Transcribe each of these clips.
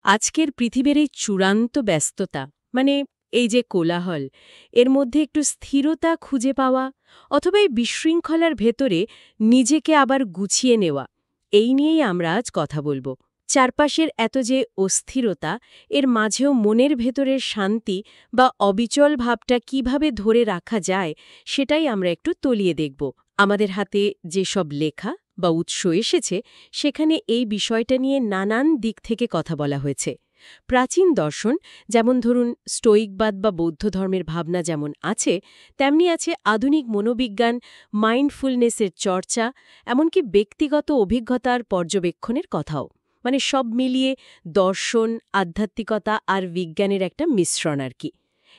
আজকের পৃথিবীর এই চূড়ান্ত ব্যস্ততা মানে এই যে কোলাহল এর মধ্যে একটু স্থিরতা খুঁজে পাওয়া অথবা এই বিশৃঙ্খলার ভেতরে নিজেকে আবার গুছিয়ে নেওয়া এই নিয়েই আমরা আজ কথা বলবো। চারপাশের এত যে অস্থিরতা এর মাঝেও মনের ভেতরের শান্তি বা অবিচল ভাবটা কিভাবে ধরে রাখা যায় সেটাই আমরা একটু তলিয়ে দেখব। আমাদের হাতে যেসব লেখা বা উৎস এসেছে সেখানে এই বিষয়টা নিয়ে নানান দিক থেকে কথা বলা হয়েছে। প্রাচীন দর্শন যেমন ধরুন স্টোয়িকবাদ বা বৌদ্ধ ধর্মের ভাবনা যেমন আছে, তেমনি আছে আধুনিক মনোবিজ্ঞান, মাইন্ডফুলনেসের চর্চা, এমনকি ব্যক্তিগত অভিজ্ঞতার পর্যবেক্ষণের কথাও। মানে সব মিলিয়ে দর্শন, আধ্যাত্মিকতা আর বিজ্ঞানের একটা মিশ্রণ আর কি।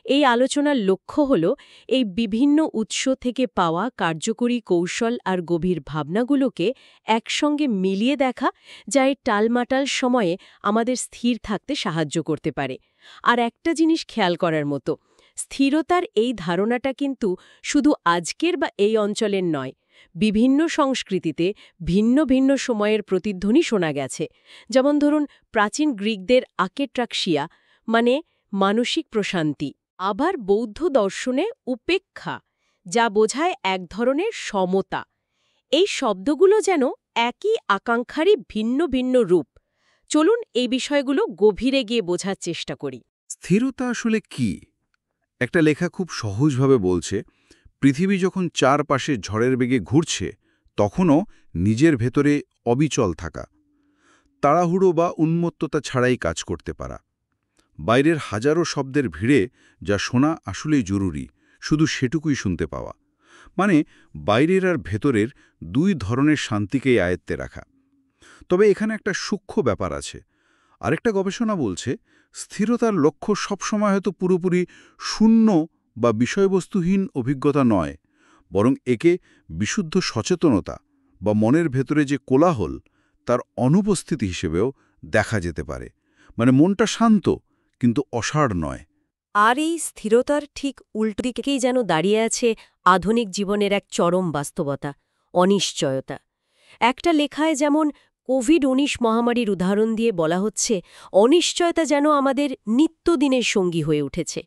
এই আলোচনার লক্ষ্য হল এই বিভিন্ন উৎস থেকে পাওয়া কার্যকরী কৌশল আর গভীর ভাবনাগুলোকে একসঙ্গে মিলিয়ে দেখা, যা এই টালমাটাল সময়ে আমাদের স্থির থাকতে সাহায্য করতে পারে। আর একটা জিনিস খেয়াল করার মতো, স্থিরতার এই ধারণাটা কিন্তু শুধু আজকের বা এই অঞ্চলের নয়, বিভিন্ন সংস্কৃতিতে ভিন্ন ভিন্ন সময়ের প্রতিধ্বনি শোনা গেছে। যেমন ধরুন প্রাচীন গ্রিকদের আকেট্রাক্সিয়া মানে মানসিক প্রশান্তি, আবার বৌদ্ধ দর্শনে উপেক্ষা, যা বোঝায় এক ধরনের সমতা। এই শব্দগুলো যেন একই আকাঙ্ক্ষারই ভিন্ন ভিন্ন রূপ। চলুন এই বিষয়গুলো গভীরে গিয়ে বোঝার চেষ্টা করি। স্থিরতা আসলে কি? একটা লেখা খুব সহজভাবে বলছে, পৃথিবী যখন চারপাশে ঝড়ের বেগে ঘুরছে তখনও নিজের ভেতরে অবিচল থাকা, তাড়াহুড়ো বা উন্মত্ততা ছাড়াই কাজ করতে পারা। বাইরের হাজারো শব্দের ভিড়ে যা শোনা আসলেই জরুরি, শুধু সেটুকুই শুনতে পাওয়া। মানে বাইরের আর ভেতরের দুই ধরনের শান্তিকেই আয়ত্তে রাখা। তবে এখানে একটা সূক্ষ্ম ব্যাপার আছে। আরেকটা গবেষণা বলছে, স্থিরতার লক্ষ্য সবসময় হয়তো পুরোপুরি শূন্য বা বিষয়বস্তুহীন অভিজ্ঞতা নয়, বরং একে বিশুদ্ধ সচেতনতা বা মনের ভেতরে যে কোলাহল তার অনুপস্থিতি হিসেবেও দেখা যেতে পারে। মানে মনটা শান্ত কিন্তু অসাড় নয়। আর এই স্থিরতার ঠিক উল্টো দিকেই যেন দাঁড়িয়ে আছে আধুনিক জীবনের এক চরম বাস্তবতা, অনিশ্চয়তা। একটা লেখায় যেমন কোভিড-19 মহামারীর উদাহরণ দিয়ে বলা হচ্ছে, অনিশ্চয়তা যেন আমাদের নিত্যদিনের সঙ্গী হয়ে উঠেছে।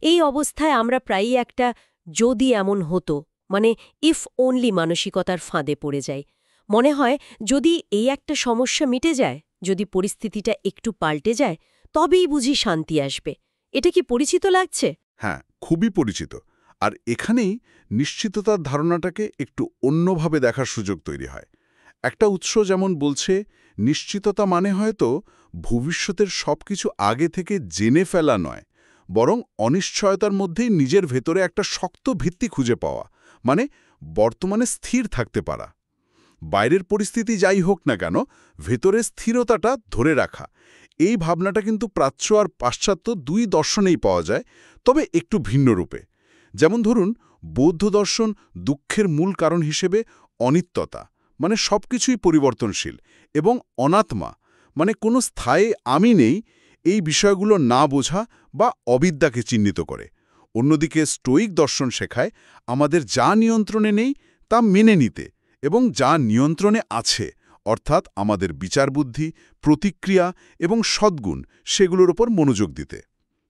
এই অবস্থায় আমরা প্রায়ই একটা যদি এমন হতো মানে ইফ অনলি মানসিকতার ফাঁদে পড়ে যাই। মনে হয় যদি এই একটা সমস্যা মিটে যায়, যদি পরিস্থিতিটা একটু পাল্টে যায়, তবেই বুঝি শান্তি আসবে। এটা কি পরিচিত লাগছে? হ্যাঁ, খুবই পরিচিত। আর এখানেই নিশ্চিততার ধারণাটাকে একটু অন্যভাবে দেখার সুযোগ তৈরি হয়। একটা উৎস যেমন বলছে, নিশ্চিততা মানে হয়তো ভবিষ্যতের সবকিছু আগে থেকে জেনে ফেলা নয়, বরং অনিশ্চয়তার মধ্যেই নিজের ভেতরে একটা শক্ত ভিত্তি খুঁজে পাওয়া, মানে বর্তমানে স্থির থাকতে পারা। বাইরের পরিস্থিতি যাই হোক না কেন, ভেতরে স্থিরতাটা ধরে রাখা। এই ভাবনাটা কিন্তু প্রাচ্য আর পাশ্চাত্য দুই দর্শনেই পাওয়া যায়, তবে একটু ভিন্ন রূপে। যেমন ধরুন, বৌদ্ধ দর্শন দুঃখের মূল কারণ হিসেবে অনিত্যতা মানে সবকিছুই পরিবর্তনশীল, এবং অনাত্মা মানে কোনো স্থায়ী আমি নেই, এই বিষয়গুলো না বোঝা বা অবিদ্যাকে চিহ্নিত করে। অন্যদিকে স্টোয়িক দর্শন শেখায় আমাদের যা নিয়ন্ত্রণে নেই তা মেনে নিতে, এবং যা নিয়ন্ত্রণে আছে অর্থাৎ আমাদের বিচারবুদ্ধি, প্রতিক্রিয়া এবং সদ্গুণ, সেগুলোর ওপর মনোযোগ দিতে।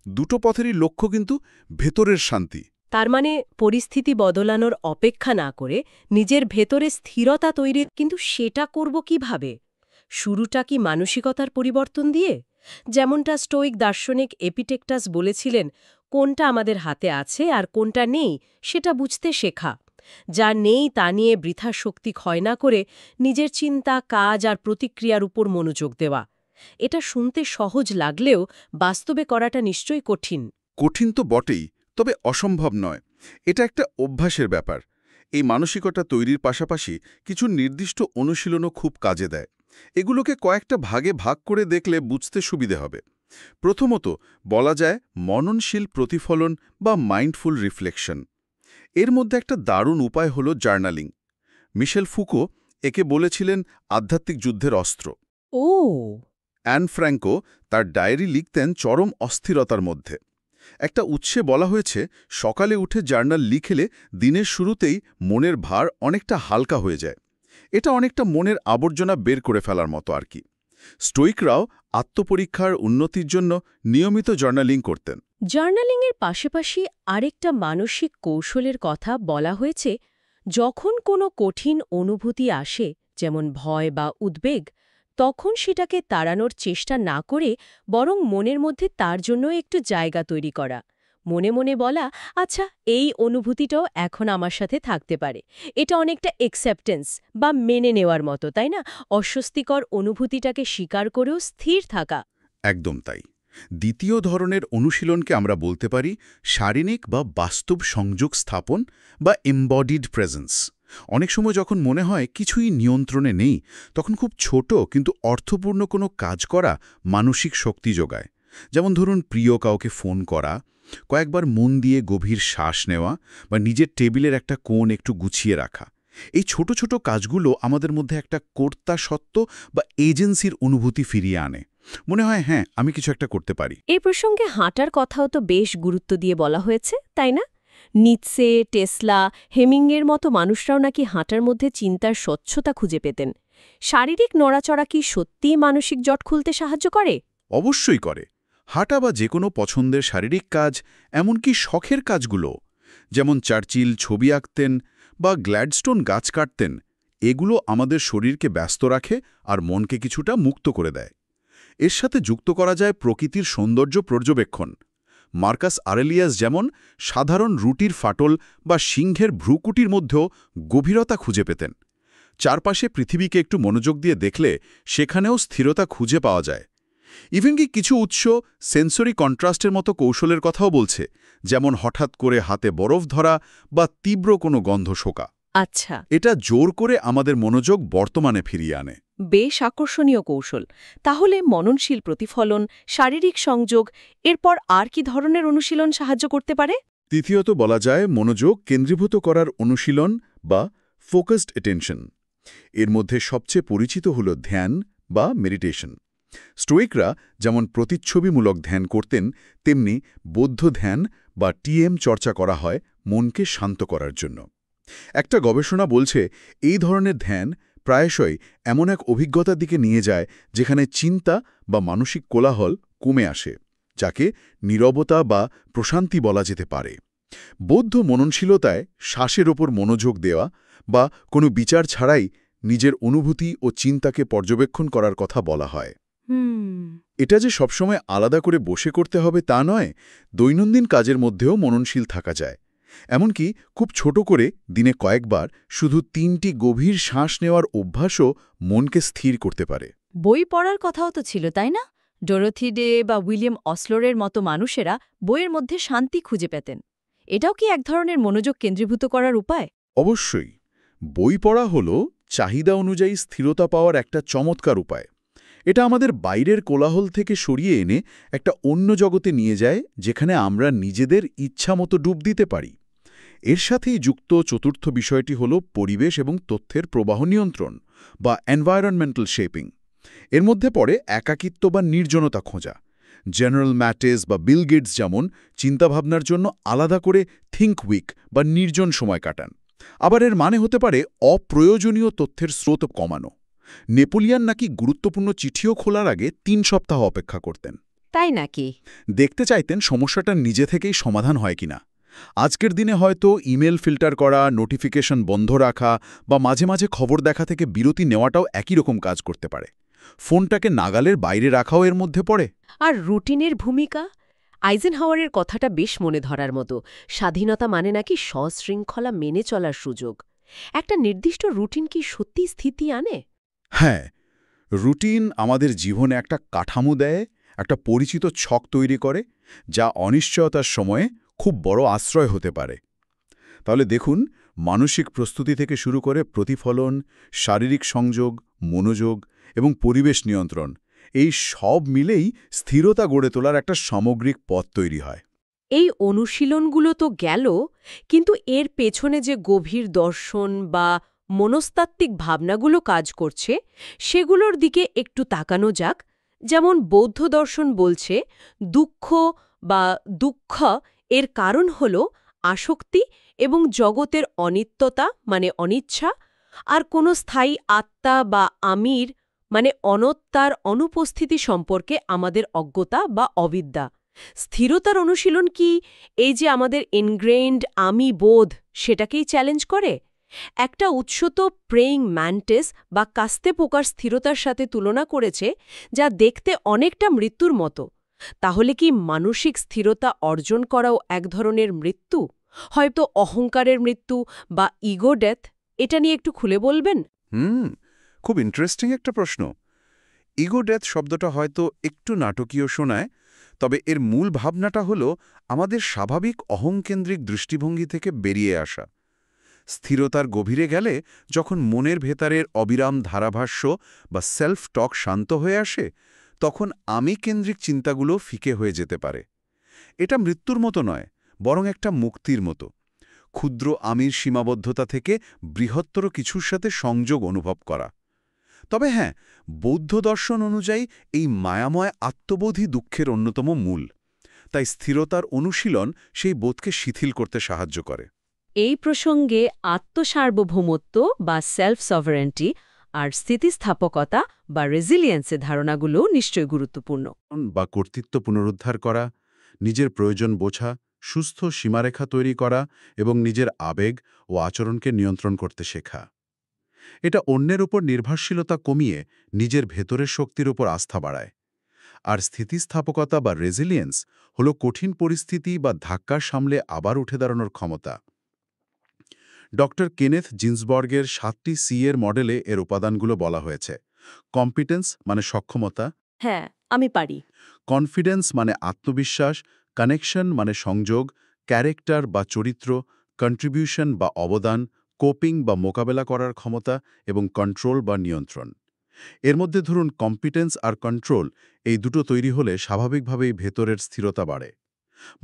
দুটো পথেরই লক্ষ্য কিন্তু ভেতরের শান্তি। তার মানে পরিস্থিতি বদলানোর অপেক্ষা না করে নিজের ভেতরে স্থিরতা তৈরি, কিন্তু সেটা করব কিভাবে? শুরুটা কি মানসিকতার পরিবর্তন দিয়ে? যেমনটা স্টোয়িক দার্শনিক এপিটেকটাস বলেছিলেন, কোনটা আমাদের হাতে আছে আর কোনটা নেই সেটা বুঝতে শেখা। যা নেই তা নিয়ে বৃথা শক্তি ক্ষয় না করে নিজের চিন্তা, কাজ আর প্রতিক্রিয়ার উপর মনোযোগ দেওয়া। এটা শুনতে সহজ লাগলেও বাস্তবে করাটা নিশ্চয়ই কঠিন। কঠিন তো বটেই, তবে অসম্ভব নয়। এটা একটা অভ্যাসের ব্যাপার। এই মানসিকতা তৈরির পাশাপাশি কিছু নির্দিষ্ট অনুশীলনও খুব কাজে দেয়। এগুলোকে কয়েকটা ভাগে ভাগ করে দেখলে বুঝতে সুবিধে হবে। প্রথমত বলা যায় মননশীল প্রতিফলন বা মাইন্ডফুল রিফ্লেকশন। এর মধ্যে একটা দারুণ উপায় হল জার্নালিং। মিশেল ফুকো একে বলেছিলেন আধ্যাত্মিক যুদ্ধের অস্ত্র। ও, অ্যান ফ্র্যাঙ্কো তার ডায়েরি লিখতেন চরম অস্থিরতার মধ্যে। একটা উৎসে বলা হয়েছে, সকালে উঠে জার্নাল লিখলে দিনের শুরুতেই মনের ভার অনেকটা হালকা হয়ে যায়। এটা অনেকটা মনের আবর্জনা বের করে ফেলার মতো আর কি। স্টোয়িকরাও আত্মপরীক্ষার উন্নতির জন্য নিয়মিত জার্নালিং করতেন। জার্নালিংয়ের পাশাপাশি আরেকটা মানসিক কৌশলের কথা বলা হয়েছে, যখন কোনো কঠিন অনুভূতি আসে, যেমন ভয় বা উদ্বেগ, তখন সেটাকে তাড়ানোর চেষ্টা না করে বরং মনের মধ্যে তার জন্য একটু জায়গা তৈরি করা। মনে মনে বলা, আচ্ছা, এই অনুভূতিটাও এখন আমার সাথে থাকতে পারে। এটা অনেকটা অ্যাকসেপ্টেন্স বা মেনে নেওয়ার মতো, তাই না? অস্বস্তিকর অনুভূতিটাকে স্বীকার করেও স্থির থাকা। একদম তাই। দ্বিতীয় ধরনের অনুশীলনকে আমরা বলতে পারি শারীরিক বা বাস্তব সংযোগ স্থাপন বা এমবডিড প্রেজেন্স। অনেক সময় যখন মনে হয় কিছুই নিয়ন্ত্রণে নেই, তখন খুব ছোট কিন্তু অর্থপূর্ণ কোনো কাজ করা মানসিক শক্তি যোগায়। যেমন ধরুন, প্রিয় কাউকে ফোন করা, কয়েকবার মন দিয়ে গভীর শ্বাস নেওয়া বা নিজের টেবিলের একটা কোণ একটু গুছিয়ে রাখা। এই ছোট ছোট কাজগুলো আমাদের মধ্যে একটা কর্তাসত্ত্ব বা এজেন্সির অনুভূতি ফিরিয়ে আনে। মনে হয়, হ্যাঁ, আমি কিছু একটা করতে পারি। এই প্রসঙ্গে হাঁটার কথাও তো বেশ গুরুত্ব দিয়ে বলা হয়েছে, তাই না? নিৎসে, টেসলা, হেমিংয়ের মতো মানুষরাও নাকি হাঁটার মধ্যে চিন্তার স্বচ্ছতা খুঁজে পেতেন। শারীরিক নড়াচড়া কি সত্যিই মানসিক জট খুলতে সাহায্য করে? অবশ্যই করে। হাঁটা বা যে কোনো পছন্দের শারীরিক কাজ, এমনকি শখের কাজগুলো, যেমন চার্চিল ছবি আঁকতেন বা গ্ল্যাডস্টোন গাছ কাটতেন, এগুলো আমাদের শরীরকে ব্যস্ত রাখে আর মনকে কিছুটা মুক্ত করে দেয়। এর সাথে যুক্ত করা যায় প্রকৃতির সৌন্দর্য পর্যবেক্ষণ। মার্কাস আরেলিয়াস যেমন সাধারণ রুটির ফাটল বা সিংহের ভ্রুকুটির মধ্যেও গভীরতা খুঁজে পেতেন। চারপাশে পৃথিবীকে একটু মনোযোগ দিয়ে দেখলে সেখানেও স্থিরতা খুঁজে পাওয়া যায়। ইভেন কি কিছু উৎস সেন্সরি কন্ট্রাস্টের মতো কৌশলের কথাও বলছে, যেমন হঠাৎ করে হাতে বরফ ধরা বা তীব্র কোনো গন্ধ শোকা। আচ্ছা, এটা জোর করে আমাদের মনোযোগ বর্তমানে ফিরিয়ে আনে। বেশ আকর্ষণীয় কৌশল। তাহলে মননশীল প্রতিফলন, শারীরিক সংযোগ, এরপর আর কি ধরনের অনুশীলন সাহায্য করতে পারে? তৃতীয়ত বলা যায় মনোযোগ কেন্দ্রীভূত করার অনুশীলন বা ফোকাসড অ্যাটেনশন। এর মধ্যে সবচেয়ে পরিচিত হল ধ্যান বা মেডিটেশন। স্টোইকরা যেমন প্রতিচ্ছবিমূলক ধ্যান করতেন, তেমনি বৌদ্ধ ধ্যান বা টিএম চর্চা করা হয় মনকে শান্ত করার জন্য। একটা গবেষণা বলছে এই ধরনের ধ্যান প্রায়শই এমন এক অভিজ্ঞতার দিকে নিয়ে যায় যেখানে চিন্তা বা মানসিক কোলাহল কমে আসে, যাকে নীরবতা বা প্রশান্তি বলা যেতে পারে। বৌদ্ধ মননশীলতায় শ্বাসের ওপর মনোযোগ দেওয়া বা কোনো বিচার ছাড়াই নিজের অনুভূতি ও চিন্তাকে পর্যবেক্ষণ করার কথা বলা হয়। এটা যে সবসময় আলাদা করে বসে করতে হবে তা নয়, দৈনন্দিন কাজের মধ্যেও মননশীল থাকা যায়। এমনকি খুব ছোট করে দিনে কয়েকবার শুধু ৩টি গভীর শ্বাস নেওয়ার অভ্যাসও মনকে স্থির করতে পারে। বই পড়ার কথাও তো ছিল, তাই না? ডোরোথি ডে বা উইলিয়াম অসলোরের মতো মানুষেরা বইয়ের মধ্যে শান্তি খুঁজে পেতেন। এটাও কি এক ধরনের মনোযোগ কেন্দ্রীভূত করার উপায়? অবশ্যই। বই পড়া হল চাহিদা অনুযায়ী স্থিরতা পাওয়ার একটা চমৎকার উপায়। এটা আমাদের বাইরের কোলাহল থেকে সরিয়ে এনে একটা অন্য জগতে নিয়ে যায়, যেখানে আমরা নিজেদের ইচ্ছামতো ডুব দিতে পারি। এর সাথেই যুক্ত চতুর্থ বিষয়টি হল পরিবেশ এবং তথ্যের প্রবাহ নিয়ন্ত্রণ বা এনভায়রনমেন্টাল শেপিং। এর মধ্যে পড়ে একাকিত্ব বা নির্জনতা খোঁজা। জেনারেল ম্যাটেস বা বিল গেটস যেমন চিন্তাভাবনার জন্য আলাদা করে থিঙ্ক উইক বা নির্জন সময় কাটান। আবার এর মানে হতে পারে অপ্রয়োজনীয় তথ্যের স্রোত কমানো। নেপোলিয়ান নাকি গুরুত্বপূর্ণ চিঠিও খোলার আগে ৩ সপ্তাহ অপেক্ষা করতেন। তাই নাকি? দেখতে চাইতেন সমস্যাটা নিজে থেকেই সমাধান হয় কিনা। আজকের দিনে হয়তো ইমেল ফিল্টার করা, নোটিফিকেশন বন্ধ রাখা বা মাঝে মাঝে খবর দেখা থেকে বিরতি নেওয়াটাও একই রকম কাজ করতে পারে। ফোনটাকে নাগালের বাইরে রাখাও এর মধ্যে পড়ে। আর রুটিনের ভূমিকা? আইজেনহাওয়ারের কথাটা বেশ মনে ধরার মতো। স্বাধীনতা মানে নাকি সশৃঙ্খলা মেনে চলার সুযোগ। একটা নির্দিষ্ট রুটিন কি সত্যি স্থিতি আনে? হ্যাঁ, রুটিন আমাদের জীবনে একটা কাঠামো দেয়, একটা পরিচিত ছক তৈরি করে, যা অনিশ্চয়তার সময়ে খুব বড় আশ্রয় হতে পারে। তাহলে দেখুন, মানসিক প্রস্তুতি থেকে শুরু করে প্রতিফলন, শারীরিক সংযোগ, মনোযোগ এবং পরিবেশ নিয়ন্ত্রণ, এই সব মিলেই স্থিরতা গড়ে তোলার একটা সামগ্রিক পথ তৈরি হয়। এই অনুশীলনগুলো তো গেল, কিন্তু এর পেছনে যে গভীর দর্শন বা মনস্তাত্ত্বিক ভাবনাগুলো কাজ করছে, সেগুলোর দিকে একটু তাকানো যাক। যেমন বৌদ্ধ দর্শন বলছে, দুঃখ এর কারণ হল আসক্তি এবং জগতের অনিত্যতা মানে অনিচ্ছা, আর কোনো স্থায়ী আত্মা বা আমির মানে অনত্যার অনুপস্থিতি সম্পর্কে আমাদের অজ্ঞতা বা অবিদ্যা। স্থিরতার অনুশীলন কি এই যে আমাদের ইনগ্রেইন্ড আমি বোধ সেটাকেই চ্যালেঞ্জ করে? একটা উৎস তো প্রেইং ম্যান্টিস বা কাস্তে পোকার স্থিরতার সাথে তুলনা করেছে, যা দেখতে অনেকটা মৃত্যুর মতো। তাহলে কি মানসিক স্থিরতা অর্জন করাও এক ধরনের মৃত্যু? হয়তো অহংকারের মৃত্যু বা ইগো ডেথ? এটা নিয়ে একটু খুলে বলবেন? খুব ইন্টারেস্টিং একটা প্রশ্ন। ইগো ডেথ শব্দটা হয়তো একটু নাটকীয় শোনায়, তবে এর মূল ভাবনাটা হলো আমাদের স্বাভাবিক অহংকেন্দ্রিক দৃষ্টিভঙ্গি থেকে বেরিয়ে আসা। স্থিরতার গভীরে গেলে যখন মনের ভেতরের অবিরাম ধারাভাষ্য বা সেলফ টক শান্ত হয়ে আসে, তখন আমি কেন্দ্রিক চিন্তাগুলো ফিকে হয়ে যেতে পারে। এটা মৃত্যুর মতো নয়, বরং একটা মুক্তির মতো। ক্ষুদ্র আমির সীমাবদ্ধতা থেকে বৃহত্তর কিছুর সাথে সংযোগ অনুভব করা। তবে হ্যাঁ, বৌদ্ধ দর্শন অনুযায়ী এই মায়াময় আত্মবোধই দুঃখের অন্যতম মূল। তাই স্থিরতার অনুশীলন সেই বোধকে শিথিল করতে সাহায্য করে। এই প্রসঙ্গে আত্মসার্বভৌমত্ব বা সেলফ সভারেন্টি আর স্থিতিস্থাপকতা বা রেজিলিয়েন্সের ধারণাগুলো নিশ্চয়ই গুরুত্বপূর্ণ। বা কর্তৃত্ব পুনরুদ্ধার করা, নিজের প্রয়োজন বোঝা, সুস্থ সীমারেখা তৈরি করা এবং নিজের আবেগ ও আচরণকে নিয়ন্ত্রণ করতে শেখা। এটা অন্যের উপর নির্ভরশীলতা কমিয়ে নিজের ভেতরের শক্তির উপর আস্থা বাড়ায়। আর স্থিতিস্থাপকতা বা রেজিলিয়েন্স হলো কঠিন পরিস্থিতি বা ধাক্কার সামলে আবার উঠে দাঁড়ানোর ক্ষমতা। ডক্টর কেনেথ জিন্সবর্গের 7টি সি এর মডেলে এর উপাদানগুলো বলা হয়েছে। কম্পিটেন্স মানে সক্ষমতা, হ্যাঁ, আমি পারি। কনফিডেন্স মানে আত্মবিশ্বাস, কানেকশন মানে সংযোগ, ক্যারেক্টার বা চরিত্র, কন্ট্রিবিউশন বা অবদান, কোপিং বা মোকাবেলা করার ক্ষমতা এবং কন্ট্রোল বা নিয়ন্ত্রণ। এর মধ্যে ধরুন কম্পিটেন্স আর কন্ট্রোল এই দুটো তৈরি হলে স্বাভাবিকভাবেই ভেতরের স্থিরতা বাড়ে।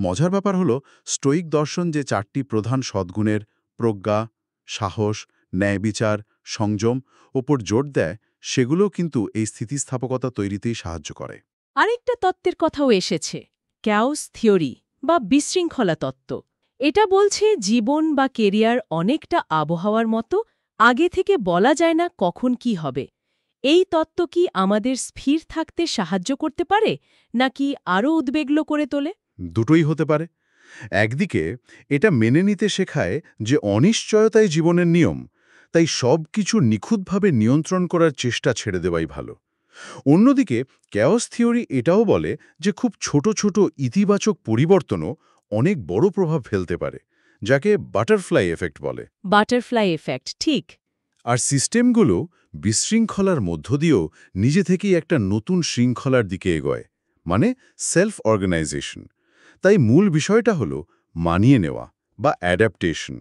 মজার ব্যাপার হলো স্টোয়িক দর্শন যে 4টি প্রধান সদ্গুণের প্রজ্ঞা, সাহস, ন্যায়বিচার, সংযম ওপর জোর দেয়, সেগুলোও কিন্তু এই স্থিতিস্থাপকতা তৈরিতেই সাহায্য করে। আরেকটা তত্ত্বের কথাও এসেছে, ক্যাওস থিওরি বা বিশৃঙ্খলা তত্ত্ব। এটা বলছে জীবন বা কেরিয়ার অনেকটা আবহাওয়ার মতো, আগে থেকে বলা যায় না কখন কি হবে। এই তত্ত্ব কি আমাদের স্থির থাকতে সাহায্য করতে পারে, নাকি আরও উদ্বেগ্ন করে তোলে? দুটোই হতে পারে। একদিকে এটা মেনে নিতে শেখায় যে অনিশ্চয়তাই জীবনের নিয়ম, তাই সব কিছু নিখুঁতভাবে নিয়ন্ত্রণ করার চেষ্টা ছেড়ে দেওয়াই ভালো। অন্যদিকে ক্যাওস থিওরি এটাও বলে যে খুব ছোট ছোট ইতিবাচক পরিবর্তনও অনেক বড় প্রভাব ফেলতে পারে, যাকে বাটারফ্লাই এফেক্ট বলে। বাটারফ্লাই এফেক্ট, ঠিক। আর সিস্টেমগুলো বিশৃঙ্খলার মধ্য দিয়েও নিজে থেকেই একটা নতুন শৃঙ্খলার দিকে এগোয়, মানে সেলফ অর্গানাইজেশন। তাই মূল বিষয়টা হলো মানিয়ে নেওয়া বা অ্যাডাপ্টেশন।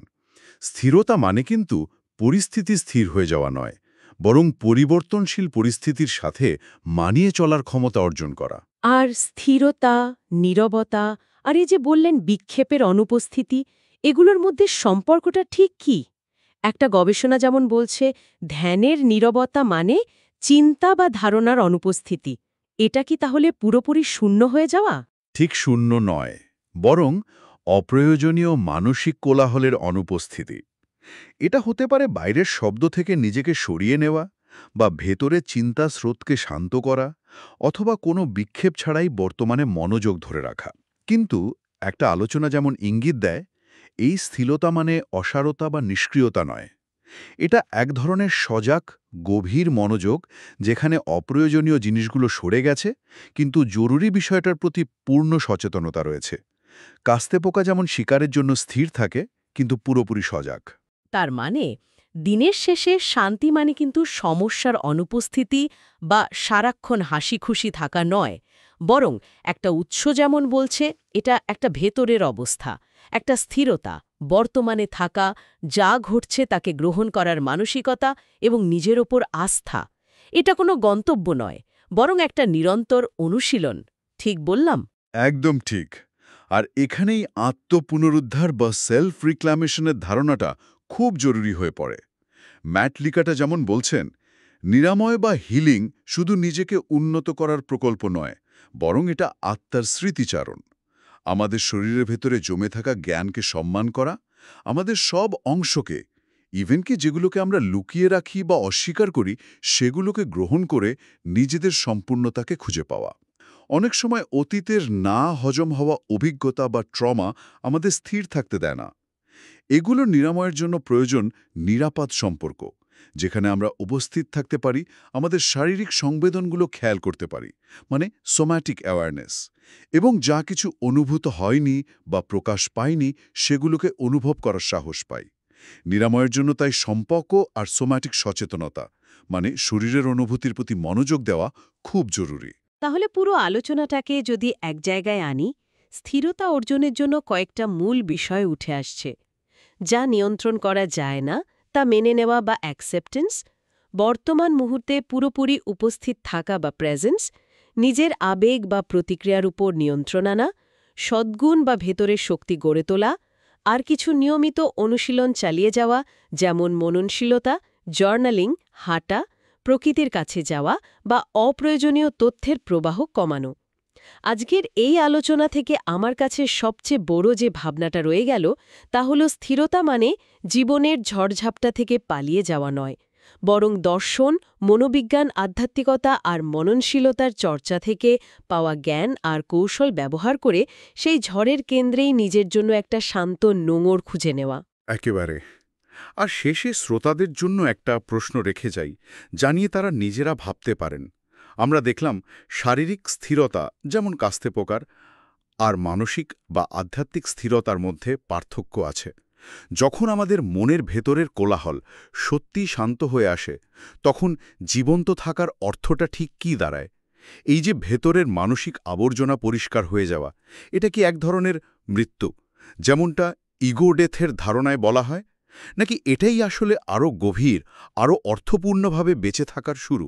স্থিরতা মানে কিন্তু পরিস্থিতি স্থির হয়ে যাওয়া নয়, বরং পরিবর্তনশীল পরিস্থিতির সাথে মানিয়ে চলার ক্ষমতা অর্জন করা। আর স্থিরতা, নীরবতা আর এই যে বললেন বিক্ষেপের অনুপস্থিতি, এগুলোর মধ্যে সম্পর্কটা ঠিক কি? একটা গবেষণা যেমন বলছে ধ্যানের নীরবতা মানে চিন্তা বা ধারণার অনুপস্থিতি। এটা কি তাহলে পুরোপুরি শূন্য হয়ে যাওয়া? ঠিক শূন্য নয়, বরং অপ্রয়োজনীয় মানসিক কোলাহলের অনুপস্থিতি। এটা হতে পারে বাইরের শব্দ থেকে নিজেকে সরিয়ে নেওয়া, বা ভেতরে চিন্তা স্রোতকে শান্ত করা, অথবা কোনো বিক্ষেপ ছাড়াই বর্তমানে মনোযোগ ধরে রাখা। কিন্তু একটা আলোচনা যেমন ইঙ্গিত দেয়, এই স্থিরতা মানে অসারতা বা নিষ্ক্রিয়তা নয়। এটা এক ধরনের সজাগ, গভীর মনোযোগ, যেখানে অপ্রয়োজনীয় জিনিসগুলো সরে গেছে, কিন্তু জরুরি বিষয়টার প্রতি পূর্ণ সচেতনতা রয়েছে। কাস্তে পোকা যেমন শিকারের জন্য স্থির থাকে, কিন্তু পুরোপুরি সজাগ। তার মানে দিনের শেষে শান্তি মানে কিন্তু সমস্যার অনুপস্থিতি বা সারাক্ষণ হাসি খুশি থাকা নয়, বরং একটা উৎস যেমন বলছে এটা একটা ভেতরের অবস্থা, একটা স্থিরতা, বর্তমানে থাকা, যা ঘটছে তাকে গ্রহণ করার মানসিকতা এবং নিজের ওপর আস্থা। এটা কোনো গন্তব্য নয়, বরং একটা নিরন্তর অনুশীলন। ঠিক বললাম? একদম ঠিক। আর এখানেই আত্মপুনরুদ্ধার বা সেলফ রিক্লামেশনের ধারণাটা খুব জরুরি হয়ে পড়ে। ম্যাট লিকাটা যেমন বলছেন, নিরাময় বা হিলিং শুধু নিজেকে উন্নত করার প্রকল্প নয়, বরং এটা আত্মার স্মৃতিচারণ। আমাদের শরীরের ভেতরে জমে থাকা জ্ঞানকে সম্মান করা, আমাদের সব অংশকে, ইভেন কি যেগুলোকে আমরা লুকিয়ে রাখি বা অস্বীকার করি সেগুলোকে গ্রহণ করে নিজেদের সম্পূর্ণতাকে খুঁজে পাওয়া। অনেক সময় অতীতের না হজম হওয়া অভিজ্ঞতা বা ট্রমা আমাদের স্থির থাকতে দেয় না। এগুলো নিরাময়ের জন্য প্রয়োজন নিরাপদ সম্পর্ক, যেখানে আমরা উপস্থিত থাকতে পারি, আমাদের শারীরিক সংবেদনগুলো খেয়াল করতে পারি, মানে সোম্যাটিক অ্যাওয়ারনেস, এবং যা কিছু অনুভূত হয়নি বা প্রকাশ পায়নি সেগুলোকে অনুভব করার সাহস পাই। নিরাময়ের জন্য তাই সম্পর্ক আর সোম্যাটিক সচেতনতা, মানে শরীরের অনুভূতির প্রতি মনোযোগ দেওয়া খুব জরুরি। তাহলে পুরো আলোচনাটাকে যদি এক জায়গায় আনি, স্থিরতা অর্জনের জন্য কয়েকটা মূল বিষয় উঠে আসছে। যা নিয়ন্ত্রণ করা যায় না তা মেনে নেওয়া বা অ্যাকসেপ্টেন্স, বর্তমান মুহূর্তে পুরোপুরি উপস্থিত থাকা বা প্রেজেন্স, নিজের আবেগ বা প্রতিক্রিয়ার উপর নিয়ন্ত্রণ আনা, সদ্গুণ বা ভেতরের শক্তি গড়ে তোলা, আর কিছু নিয়মিত অনুশীলন চালিয়ে যাওয়া, যেমন মননশীলতা, জার্নালিং, হাঁটা, প্রকৃতির কাছে যাওয়া বা অপ্রয়োজনীয় তথ্যের প্রবাহ কমানো। আজকের এই আলোচনা থেকে আমার কাছে সবচেয়ে বড় যে ভাবনাটা রয়ে গেল তা হল স্থিরতা মানে জীবনের ঝড়ঝাপটা থেকে পালিয়ে যাওয়া নয়, বরং দর্শন, মনোবিজ্ঞান, আধ্যাত্মিকতা আর মননশীলতার চর্চা থেকে পাওয়া জ্ঞান আর কৌশল ব্যবহার করে সেই ঝড়ের কেন্দ্রেই নিজের জন্য একটা শান্ত নোঙর খুঁজে নেওয়া। একেবারে। আর শেষে শ্রোতাদের জন্য একটা প্রশ্ন রেখে যাই, জানিয়ে তারা নিজেরা ভাবতে পারেন। আমরা দেখলাম শারীরিক স্থিরতা যেমন কাস্তে পোকার, আর মানসিক বা আধ্যাত্মিক স্থিরতার মধ্যে পার্থক্য আছে। যখন আমাদের মনের ভেতরের কোলাহল সত্যি শান্ত হয়ে আসে, তখন জীবন্ত থাকার অর্থটা ঠিক কী দাঁড়ায়? এই যে ভেতরের মানসিক আবর্জনা পরিষ্কার হয়ে যাওয়া, এটা কি এক ধরনের মৃত্যু, যেমনটা ইগো ডেথের ধারণায় বলা হয়? নাকি এটাই আসলে আরও গভীর, আরও অর্থপূর্ণভাবে বেঁচে থাকার শুরু?